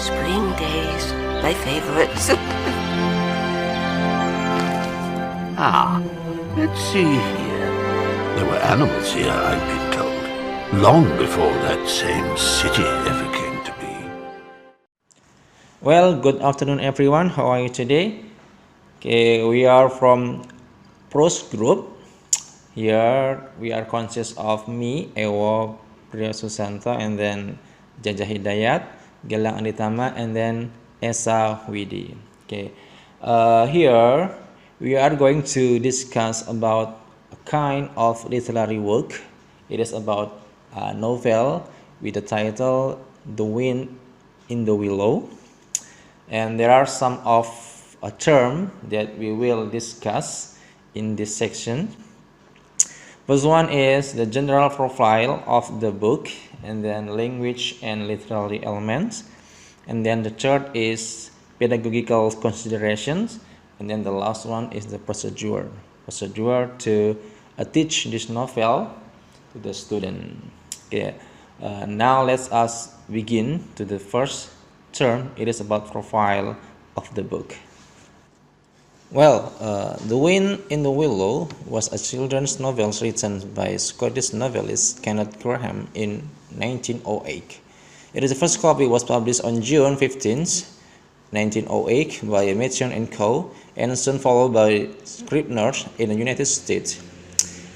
Spring days, my favorites. Let's see here. There were animals here, I've been told, long before that same city ever came to be. Well, good afternoon everyone. How are you today? Okay, we are from Prose Group. Here we are consist of me, Ewo Priya Susanta, and then Jaja Hidayat, Gelang Aditama, and then Esa Widi. Okay, here we are going to discuss about a kind of literary work. It is about a novel with the title The Wind in the Willow, and there are some of a term that we will discuss in this section. First one is the general profile of the book, and then language and literary elements, and then the third is pedagogical considerations, and then the last one is the procedure to teach this novel to the student. Okay, now let us begin to the first term. It is about profile of the book. Well, The Wind in the Willow was a children's novel written by Scottish novelist Kenneth Grahame in 1908. The first copy was published on June 15th, 1908 by Mason and Co., and soon followed by Scribner's in the United States.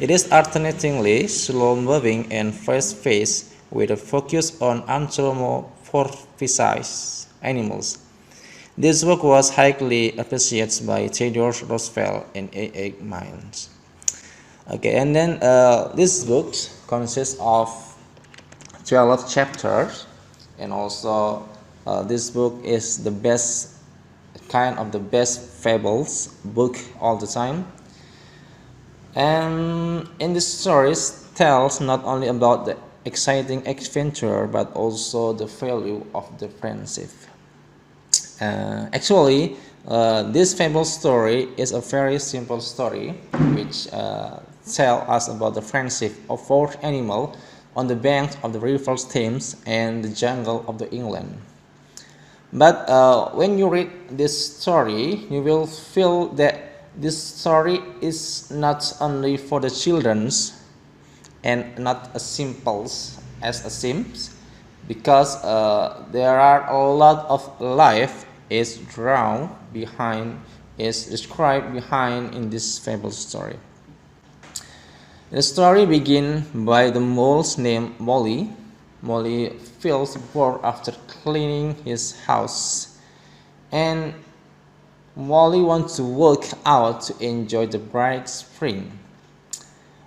It is alternatingly slow-moving and fast-paced, with a focus on anthropomorphized animals. This work was highly appreciated by Theodore Roosevelt and A.A. Milne. Okay, and then this book consists of 12 chapters, and also this book is the best fables book all the time. And in the stories tells not only about the exciting adventure but also the value of the friendship. Actually, this fable story is a very simple story which tells us about the friendship of four animals on the banks of the river Thames and the jungle of the England. But when you read this story, you will feel that this story is not only for the children and not as simple as a Sims, because there are a lot of life is described behind in this fable story. The story begins by the mole's name Molly. Molly feels bored after cleaning his house, and Molly wants to walk out to enjoy the bright spring.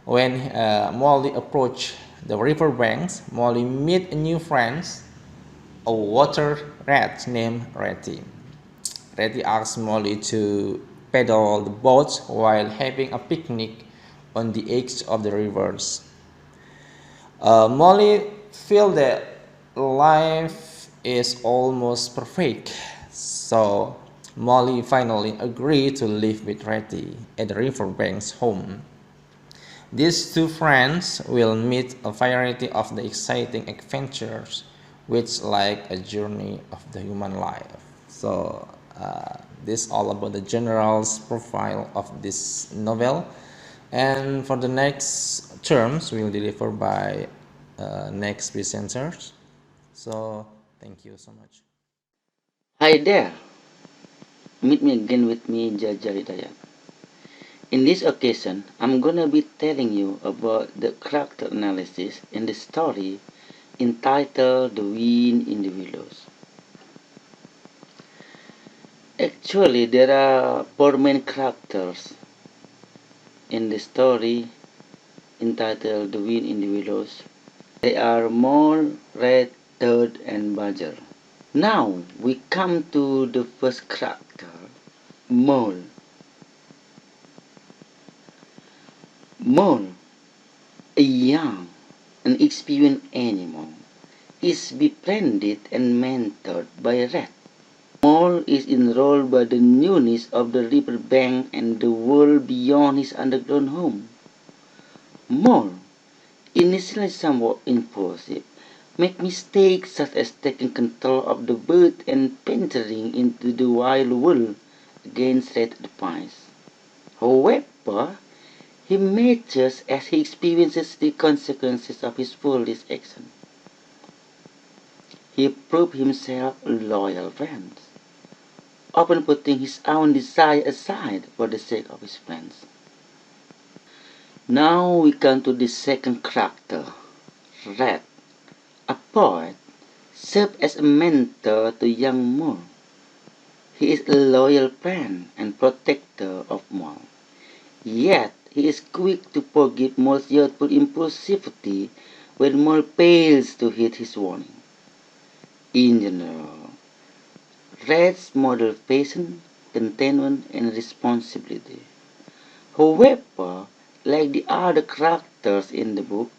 When Molly approaches the river banks, Molly meets a new friend, a water rat named Ratty. Ratty asks Molly to paddle the boat while having a picnic on the edge of the rivers. Molly feels that life is almost perfect, so Molly finally agrees to live with Ratty at the riverbank's home. These two friends will meet a variety of the exciting adventures, which like a journey of the human life. So this all about the general profile of this novel, and for the next terms will deliver by next presenters. So thank you so much. Hi there, meet me again with me, Jaja Hidayat. In this occasion, I'm gonna be telling you about the character analysis in the story entitled The Wind in the Willows. Actually, there are four main characters in the story entitled The Wind in the Willows. They are Mole, Rat, Toad, and Badger. Now we come to the first character, Mole. Mole, a young and experienced animal, is befriended and mentored by a rat. Mole is enthralled by the newness of the river bank and the world beyond his underground home. Mole, initially somewhat impulsive, make mistakes such as taking control of the bird and venturing into the wild world against Red's advice. However, he matures as he experiences the consequences of his foolish action. He proved himself a loyal friend, often putting his own desire aside for the sake of his friends. Now we come to the second character, Red, a poet, served as a mentor to young Moore. He is a loyal friend and protector of Moore. Yet he is quick to forgive Moore's youthful impulsivity when Moore fails to heed his warning. In general, Red's model patience, contentment, and responsibility. However, like the other characters in the book,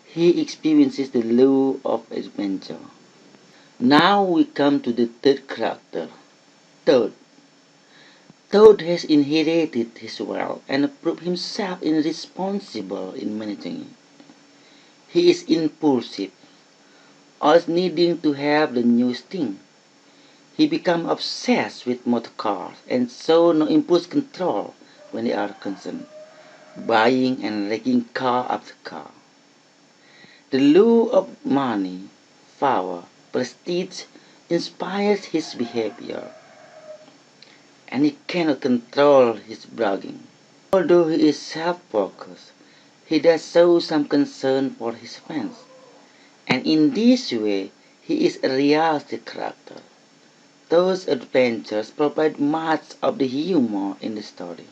he experiences the lure of adventure. Now we come to the third character, Toad. Toad has inherited his wealth and proved himself irresponsible in managing it. He is impulsive, always needing to have the newest thing. He becomes obsessed with motor cars and shows no impulse control when they are concerned, buying and wrecking car after car. The lure of money, power, prestige inspires his behavior, and he cannot control his bragging. Although he is self-focused, he does show some concern for his friends, and in this way he is a realistic character. Those adventures provide much of the humor in the story.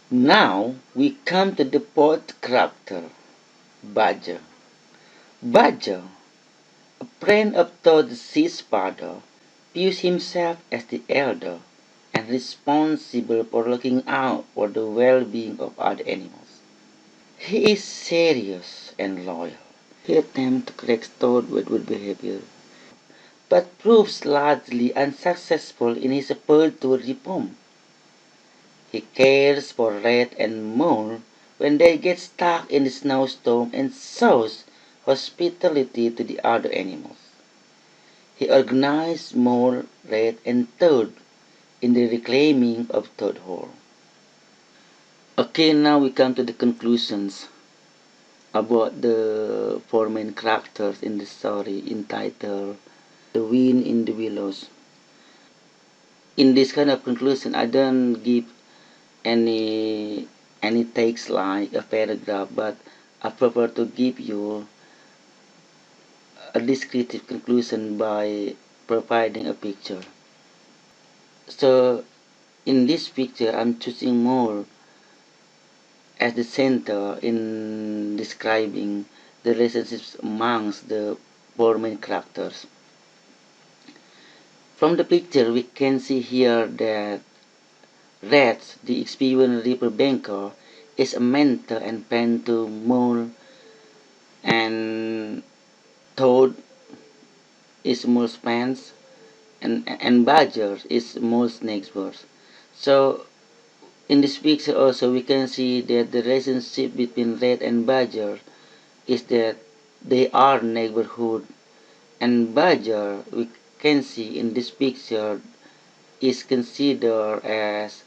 Now we come to the fourth character, Badger. Badger, a friend of Toad's father, views himself as the elder and responsible for looking out for the well-being of other animals. He is serious and loyal. He attempts to correct Toad with good behavior, but proves largely unsuccessful in his effort to reform. He cares for Red and Mole when they get stuck in the snowstorm and shows hospitality to the other animals. He organized Mole, Red, and Toad in the reclaiming of Toad Hall. Okay, now we come to the conclusions about the four main characters in the story entitled The Wind in the Willows. In this kind of conclusion, I don't give any text like a paragraph, but I prefer to give you a descriptive conclusion by providing a picture. So in this picture, I'm choosing Mole as the center in describing the relationships amongst the four main characters. From the picture, we can see here that Red, the experienced river banker, is a mentor and friend to Mole, and Toad is Mole's friends, and Badger is Mole's neighbor. So in this picture also we can see that the relationship between Red and Badger is that they are neighborhood, and Badger, we can see in this picture, is considered as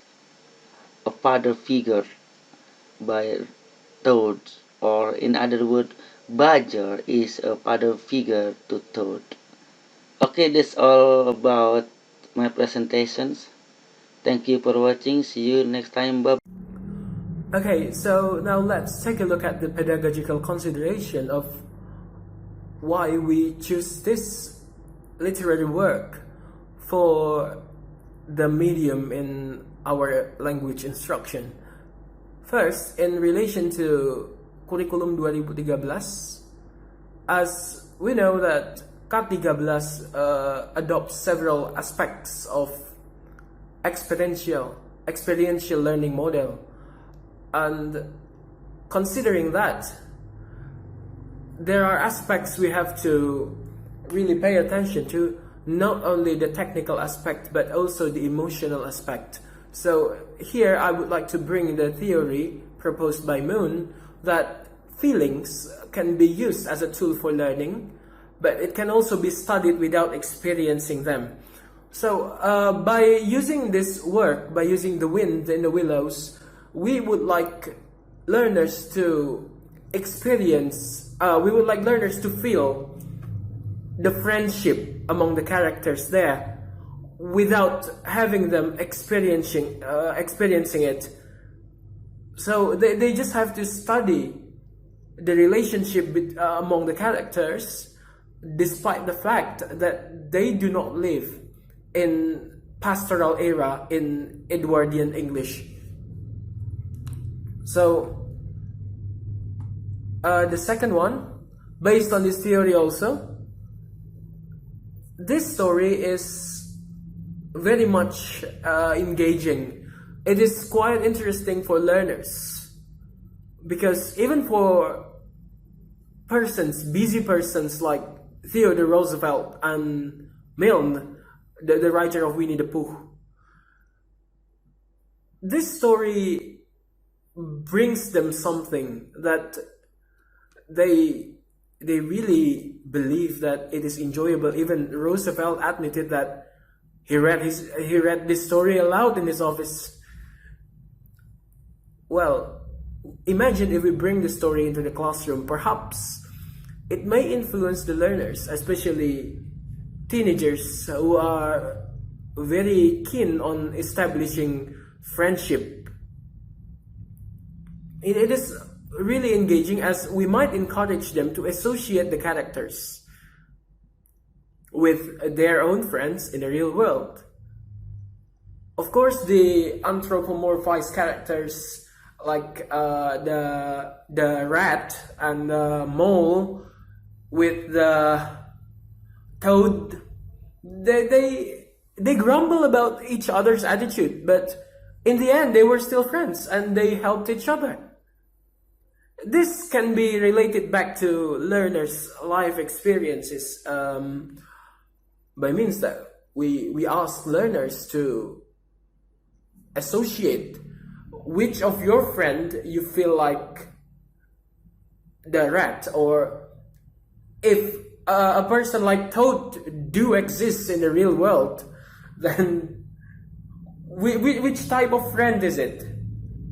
a father figure by Toad, or in other words, Badger is a father figure to Toad. Okay, that's all about my presentations. Thank you for watching. See you next time. Bye. Okay, so now let's take a look at the pedagogical consideration of why we choose this literary work for the medium in our language instruction. First, in relation to Kurikulum 2013, as we know that KAT 13 adopts several aspects of experiential learning model, and considering that, there are aspects we have to really pay attention to, not only the technical aspect but also the emotional aspect. So here I would like to bring the theory proposed by Moon that feelings can be used as a tool for learning, but it can also be studied without experiencing them. So by using this work, by using the wind in the willows, we would like learners to experience, we would like learners to feel the friendship among the characters there without having them experiencing it. So they just have to study the relationship among the characters, despite the fact that they do not live in pastoral era in Edwardian English. So the second one, based on this theory also, this story is very much engaging. It is quite interesting for learners, because even for busy persons like Theodore Roosevelt and Milne, the writer of Winnie the Pooh, this story brings them something that they really believe that it is enjoyable. Even Roosevelt admitted that he read this story aloud in his office. Well, imagine if we bring the story into the classroom. Perhaps it may influence the learners, especially teenagers who are very keen on establishing friendship. It is really engaging, as we might encourage them to associate the characters with their own friends in the real world. Of course, the anthropomorphized characters like the rat and the mole with the toad, they grumble about each other's attitude, but in the end they were still friends and they helped each other. This can be related back to learners' life experiences by means that we ask learners to associate which of your friend you feel like the rat, or if a person like Toad do exist in the real world, then which type of friend is it?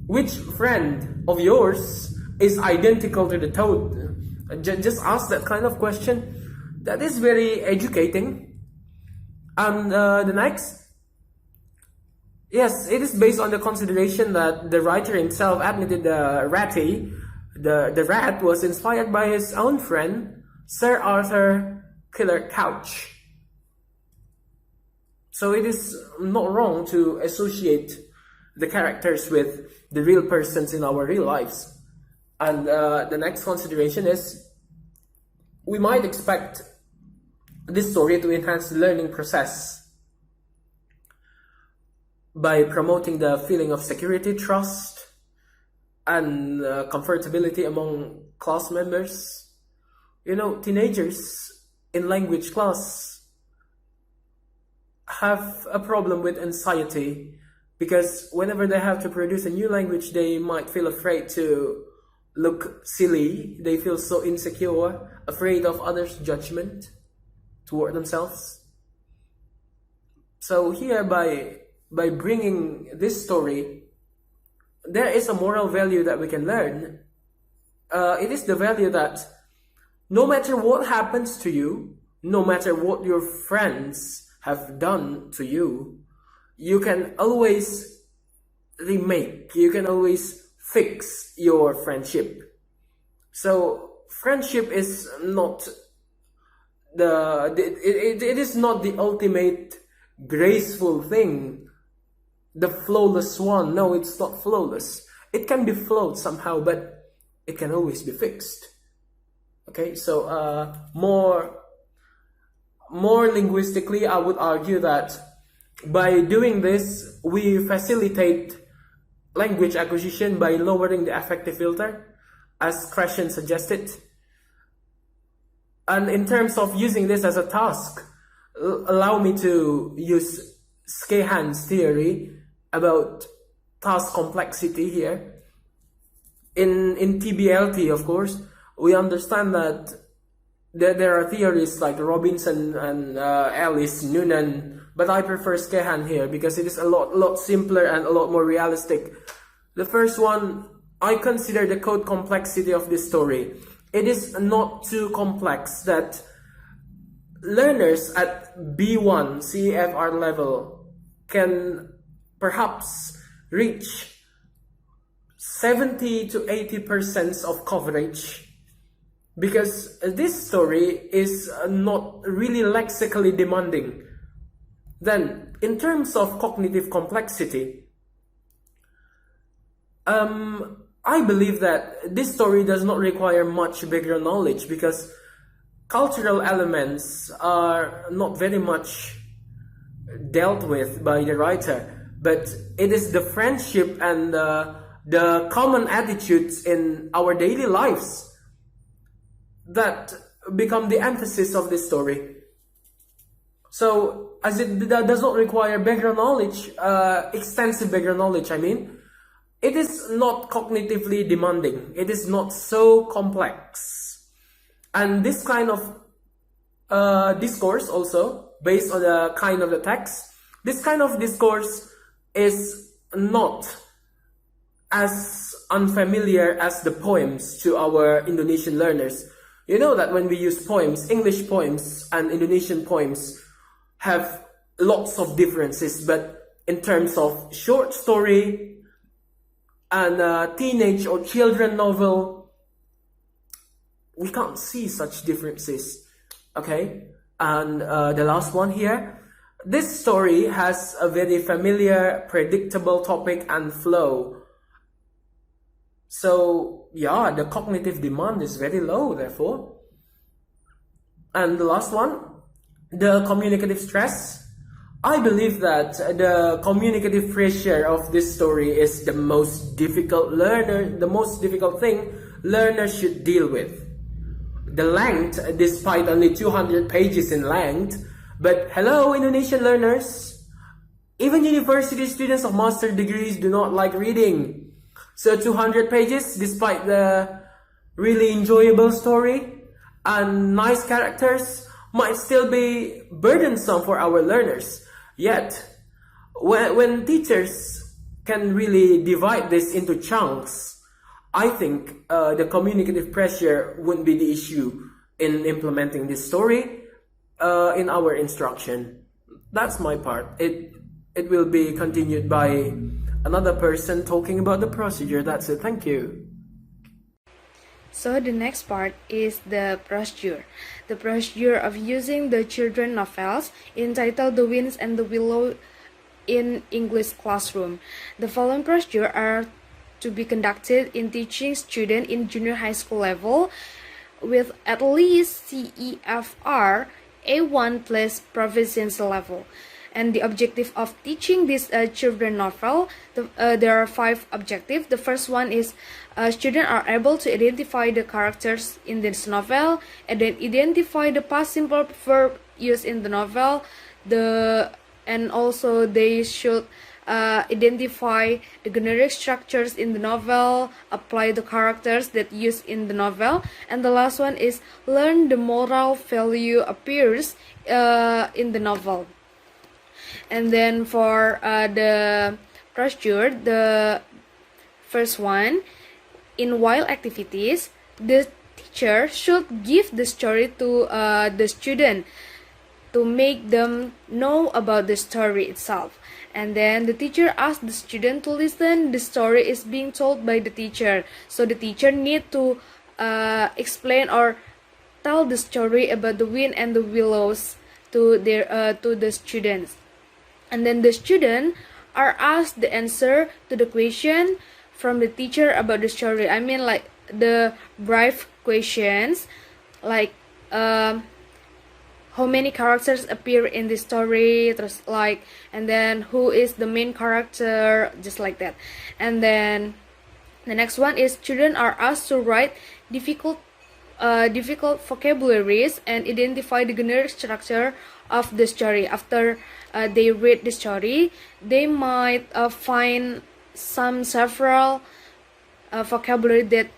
Which friend of yours is identical to the Toad? Just ask that kind of question. That is very educating. And the next, yes, it is based on the consideration that the writer himself admitted the rat was inspired by his own friend, Sir Arthur Quiller Couch. So it is not wrong to associate the characters with the real persons in our real lives. And the next consideration is, we might expect this story to enhance the learning process by promoting the feeling of security, trust, and comfortability among class members. You know, teenagers in language class have a problem with anxiety, because whenever they have to produce a new language, they might feel afraid to look silly. They feel so insecure, afraid of others' judgment toward themselves. So here, by bringing this story, there is a moral value that we can learn. It is the value that no matter what happens to you, no matter what your friends have done to you, you can always remake, you can always fix your friendship. So friendship is not it is not the ultimate graceful thing, the flawless one. No, it's not flawless. It can be flawed somehow, but it can always be fixed. Okay, so more linguistically, I would argue that by doing this, we facilitate language acquisition by lowering the affective filter, as Krashen suggested. And in terms of using this as a task, allow me to use Skehan's theory about task complexity here. In TBLT, of course, we understand that there are theories like Robinson and Ellis, Noonan, but I prefer Skehan here because it is a lot simpler and a lot more realistic. The first one, I consider the code complexity of this story. It is not too complex that learners at B1 CEFR level can perhaps reach 70 to 80% of coverage, because this story is not really lexically demanding. Then, in terms of cognitive complexity, I believe that this story does not require much background knowledge because cultural elements are not very much dealt with by the writer, but it is the friendship and the common attitudes in our daily lives that become the emphasis of this story. So, as it does not require background knowledge, extensive background knowledge, I mean, it is not cognitively demanding. It is not so complex. And this kind of discourse also, based on the kind of the text, this kind of discourse is not as unfamiliar as the poems to our Indonesian learners. You know that when we use poems, English poems and Indonesian poems have lots of differences, but in terms of short story and teenage or children novel, we can't see such differences. Okay, and the last one here, this story has a very familiar, predictable topic and flow. So yeah, the cognitive demand is very low, therefore. And the last one, the communicative stress. I believe that the communicative pressure of this story is the most difficult thing learners should deal with. The length, despite only 200 pages in length, but hello Indonesian learners, even university students of master degrees do not like reading. So 200 pages, despite the really enjoyable story and nice characters, might still be burdensome for our learners. Yet, when teachers can really divide this into chunks, I think the communicative pressure wouldn't be the issue in implementing this story in our instruction. That's my part. It will be continued by another person talking about the procedure. That's it. Thank you. So the next part is the procedure. The procedure of using the children novels entitled The Winds and the Willows in English classroom. The following procedure are to be conducted in teaching students in junior high school level with at least CEFR A1 plus proficiency level. And the objective of teaching this children novel, there are 5 objectives. The first one is students are able to identify the characters in this novel and then identify the past simple verb used in the novel. And also they should identify the generic structures in the novel, apply the characters that used in the novel. And the last one is learn the moral value appears in the novel. And then for the procedure, the first one, in wild activities, the teacher should give the story to the student to make them know about the story itself. And then the teacher asks the student to listen. The story is being told by the teacher, so the teacher need to explain or tell the story about the wind and the willows to the students. And then the students are asked the answer to the question from the teacher about the story. I mean, like the brief questions, like how many characters appear in the story, and then who is the main character, just like that. And then the next one is children are asked to write difficult vocabularies and identify the generic structure of the story. After they read the story, they might find several vocabulary that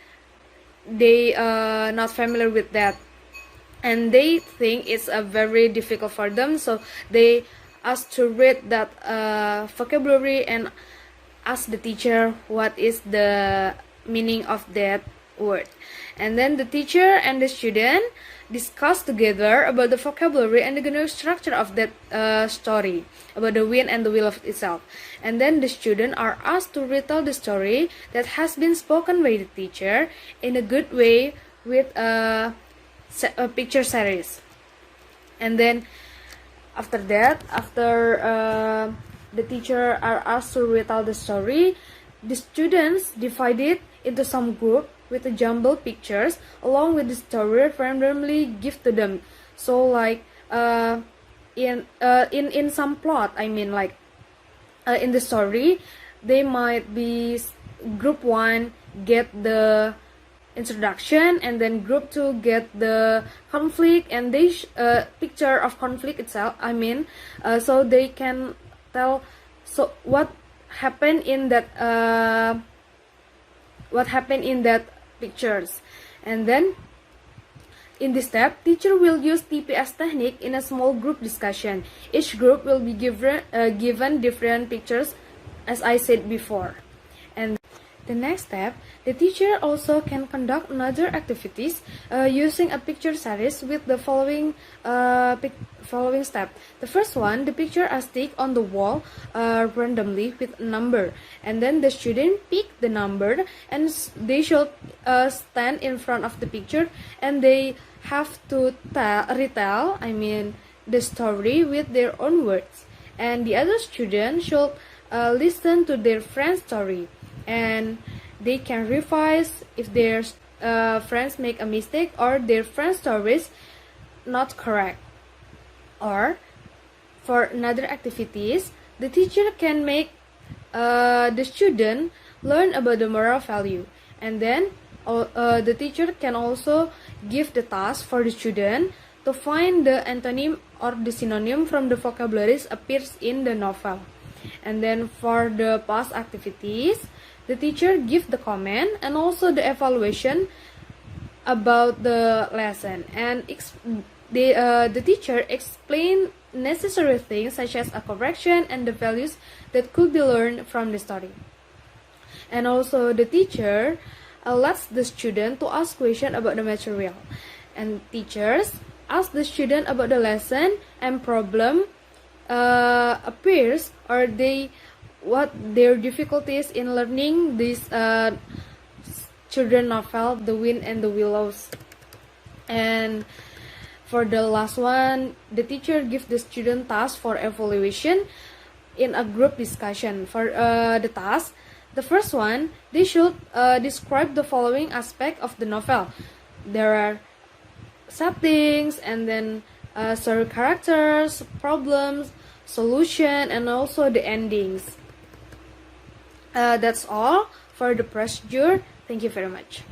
they not familiar with that. and they think it's very difficult for them, so they ask to read that vocabulary and ask the teacher what is the meaning of that word. And then the teacher and the student discuss together about the vocabulary and the general structure of that story about the wind and the willows itself. And then the students are asked to retell the story that has been spoken by the teacher in a good way with a picture series. And then after that, after the teacher are asked to retell the story, the students divided into some group with the jumbled pictures along with the story randomly give to them. So like in some plot, I mean like in the story, they might be group 1 get the introduction, and then group 2 get the conflict and they picture of conflict itself, I mean, so they can tell so what happened in that pictures. And then in this step, teacher will use TPS technique in a small group discussion. Each group will be given different pictures, as I said before. And the next step, the teacher also can conduct another activities using a picture series with the following step. The first one, the picture are stick on the wall randomly with a number, and then the student pick the number and they should stand in front of the picture and they have to retell, I mean, the story with their own words, and the other student should listen to their friend's story, and they can revise if their friends make a mistake or their friend's stories not correct. Or for another activities, the teacher can make the student learn about the moral value, and then the teacher can also give the task for the student to find the antonym or the synonym from the vocabularies appears in the novel. And then for the past activities, the teacher give the comment and also the evaluation about the lesson, and the teacher explain necessary things such as a correction and the values that could be learned from the story. And also the teacher lets the student to ask questions about the material, and teachers ask the student about the lesson and problem appears, or what their difficulties in learning this children novel, The Wind and the Willows. And for the last one, the teacher gives the student task for evaluation in a group discussion. For the task, the first one, they should describe the following aspect of the novel. There are settings, and then story characters, problems, solution, and also the endings. That's all for the procedure. Thank you very much.